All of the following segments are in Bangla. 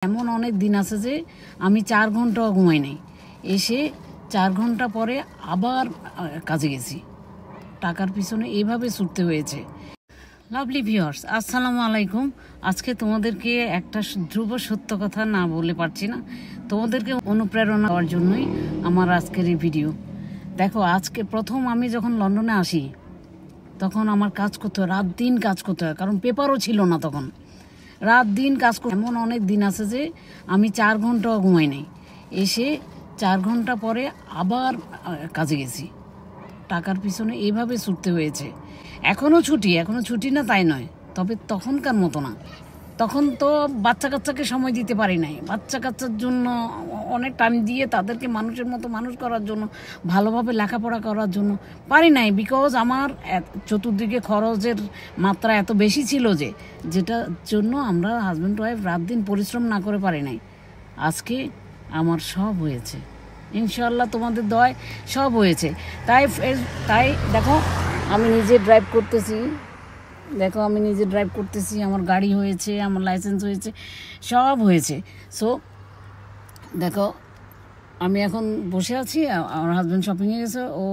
এমন অনেক দিন আছে যে আমি 4 ঘন্টাও ঘুমাই নাই, এসে 4 ঘন্টা পরে আবার কাজে গেছি। টাকার পিছনে এইভাবে ছুটতে হয়েছে। লাভলি ভিউয়ার্স, আসসালামু আলাইকুম। আজকে তোমাদেরকে একটা ধ্রুব সত্য কথা না বলে পারছি না, তোমাদেরকে অনুপ্রেরণা দেওয়ার জন্যই আমার আজকের এই ভিডিও। দেখো, আজকে প্রথম আমি যখন লন্ডনে আসি তখন আমার কাজ করতে হয়, রাত দিন কাজ করতে হয়, কারণ পেপারও ছিল না তখন। রাত দিন কাজ করতে, এমন অনেক দিন আছে যে আমি 4 ঘন্টাও ঘুমাই নাই, এসে 4 ঘন্টা পরে আবার কাজে গেছি। টাকার পিছনে এইভাবে ছুটতে হয়েছে। এখনও ছুটি না তাই নয়, তবে তখনকার মতো না। তখন তো বাচ্চা কাচ্চাকে সময় দিতে পারি নাই, বাচ্চা কাচ্চার জন্য অনেক টাইম দিয়ে তাদেরকে মানুষের মতো মানুষ করার জন্য, ভালোভাবে লেখাপড়া করার জন্য পারি নাই। বিকজ আমার চতুর্দিকে খরচের মাত্রা এত বেশি ছিল যেটার জন্য আমরা হাজব্যান্ড ওয়াইফ রাত দিন পরিশ্রম না করে পারি নাই। আজকে আমার সব হয়েছে, ইনশাল্লাহ তোমাদের দয়ায় সব হয়েছে। তাই দেখো, আমি নিজে ড্রাইভ করতেছি, আমার গাড়ি হয়েছে, আমার লাইসেন্স হয়েছে, সব হয়েছে। সো দেখো, আমি এখন বসে আছি, আমার হাজব্যান্ড শপিংয়ে গেছে, ও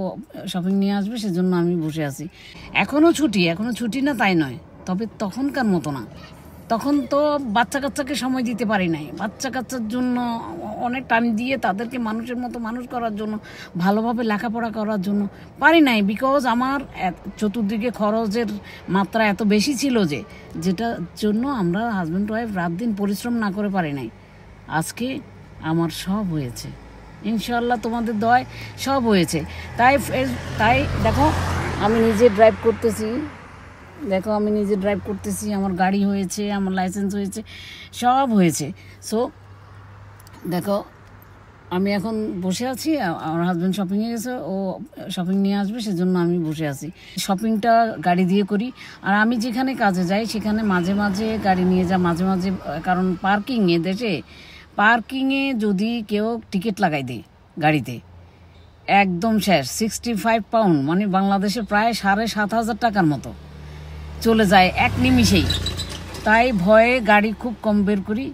শপিং নিয়ে আসবে, সেজন্য আমি বসে আছি। এখনও ছুটি না তাই নয়, তবে তখনকার মতো না। তখন তো বাচ্চা কাচ্চাকে সময় দিতে পারি নাই, বাচ্চা কাচ্চার জন্য অনেক টাইম দিয়ে তাদেরকে মানুষের মতো মানুষ করার জন্য, ভালোভাবে লেখাপড়া করার জন্য পারি নাই। বিকজ আমার চতুর্দিকে খরচের মাত্রা এত বেশি ছিল যেটার জন্য আমরা হাজব্যান্ড ওয়াইফ রাত দিন পরিশ্রম না করে পারি নাই। আজকে আমার সব হয়েছে, ইনশাল্লাহ তোমাদের দয়ায় সব হয়েছে। তাই দেখো, আমি নিজে ড্রাইভ করতেছি, আমার গাড়ি হয়েছে, আমার লাইসেন্স হয়েছে, সব হয়েছে। সো দেখো, আমি এখন বসে আছি, আমার হাজব্যান্ড শপিংয়ে গেছে, ও শপিং নিয়ে আসবে, সেজন্য আমি বসে আছি। শপিংটা গাড়ি দিয়ে করি, আর আমি যেখানে কাজে যাই সেখানে মাঝে মাঝে গাড়ি নিয়ে মাঝে মাঝে, কারণ দেশে পার্কিংয়ে যদি কেউ টিকিট লাগাই দেয় গাড়িতে, একদম শেষ। 65 পাউন্ড, মানে বাংলাদেশে প্রায় 7,500 টাকার মতো চলে যায় এক নিমিষেই। তাই ভয়ে গাড়ি খুব কম বের করি।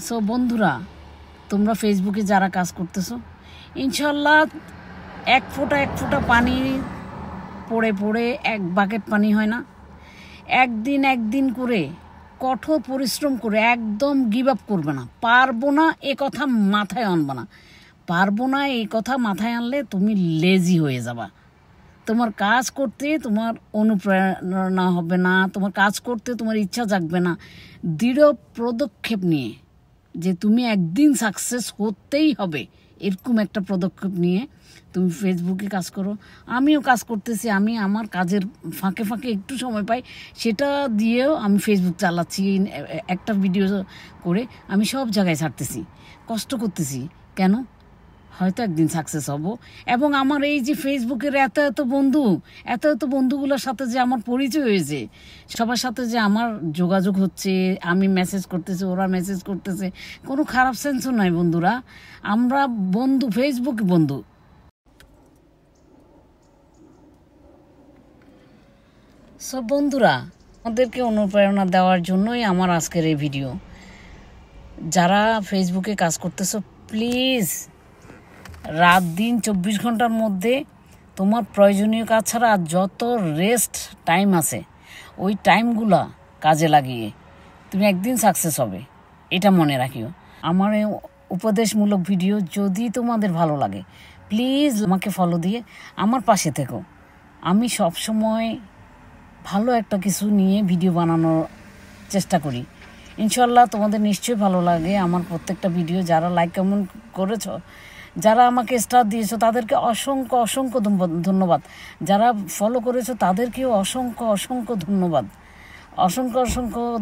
সো বন্ধুরা, তোমরা ফেসবুকে যারা কাজ করতেছো, ইনশাল্লাহ এক ফোঁটা পানি পড়ে এক বাকেট পানি হয় না। একদিন করে কঠোর পরিশ্রম করে একদম গিভ আপ করবে না। পারবো না এ কথা মাথায় আনলে তুমি লেজি হয়ে যাবা। তোমার কাজ করতে তোমার অনুপ্রেরণা হবে না, তোমার কাজ করতে তোমার ইচ্ছা জাগবে না। দৃঢ় পদক্ষেপ নিয়ে যে তুমি একদিন সাকসেস করতেই হবে, এরকম একটা পদক্ষেপ নিয়ে তুমি ফেসবুকে কাজ করো। আমিও কাজ করতেছি, আমি আমার কাজের ফাঁকে একটু সময় পাই, সেটা দিয়েও আমি ফেসবুক চালাচ্ছি। একটা ভিডিও করে আমি সব জায়গায় ছাড়তেছি, কষ্ট করতেছি। কেন? হয়তো একদিন সাকসেস হব। এবং আমার এই যে ফেসবুকের এত বন্ধুগুলোর সাথে যে আমার পরিচয় হয়েছে, সবার সাথে যে আমার যোগাযোগ হচ্ছে, আমি মেসেজ করতেছি, ওরা মেসেজ করতেছে, কোনো খারাপ সেন্সও নয় বন্ধুরা। আমরা বন্ধু, ফেসবুক বন্ধু। সব বন্ধুরা, আমাদেরকে অনুপ্রেরণা দেওয়ার জন্যই আমার আজকের এই ভিডিও। যারা ফেসবুকে কাজ করতেছো, প্লিজ রাত দিন 24 ঘন্টার মধ্যে তোমার প্রয়োজনীয় কাজ ছাড়া যত রেস্ট টাইম আছে, ওই টাইমগুলা কাজে লাগিয়ে তুমি একদিন সাকসেস হবে, এটা মনে রাখিও। আমার এই উপদেশমূলক ভিডিও যদি তোমাদের ভালো লাগে, প্লিজ আমাকে ফলো দিয়ে আমার পাশে থেকো। আমি সবসময় ভালো একটা কিছু নিয়ে ভিডিও বানানোর চেষ্টা করি। ইনশাল্লাহ তোমাদের নিশ্চয়ই ভালো লাগে আমার প্রত্যেকটা ভিডিও। যারা লাইক কমেন্ট করেছ, যারা আমাকে স্টার দিয়েছো, তাদেরকে অসংখ্য ধন্যবাদ। যারা ফলো করেছো তাদেরকেও অসংখ্য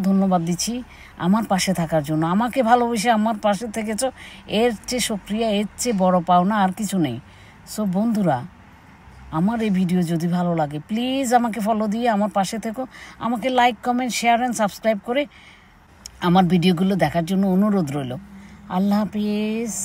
ধন্যবাদ দিচ্ছি আমার পাশে থাকার জন্য। আমাকে ভালোবেসে আমার পাশে থেকেছো, এর চেয়ে সক্রিয়া, এর চেয়ে বড় পাওনা আর কিছু নেই। সো বন্ধুরা, আমার এই ভিডিও যদি ভালো লাগে, প্লিজ আমাকে ফলো দিয়ে আমার পাশে থেকো। আমাকে like, comment, share and subscribe করে আমার ভিডিওগুলো দেখার জন্য অনুরোধ রইল। আল্লাহ হাফিজ।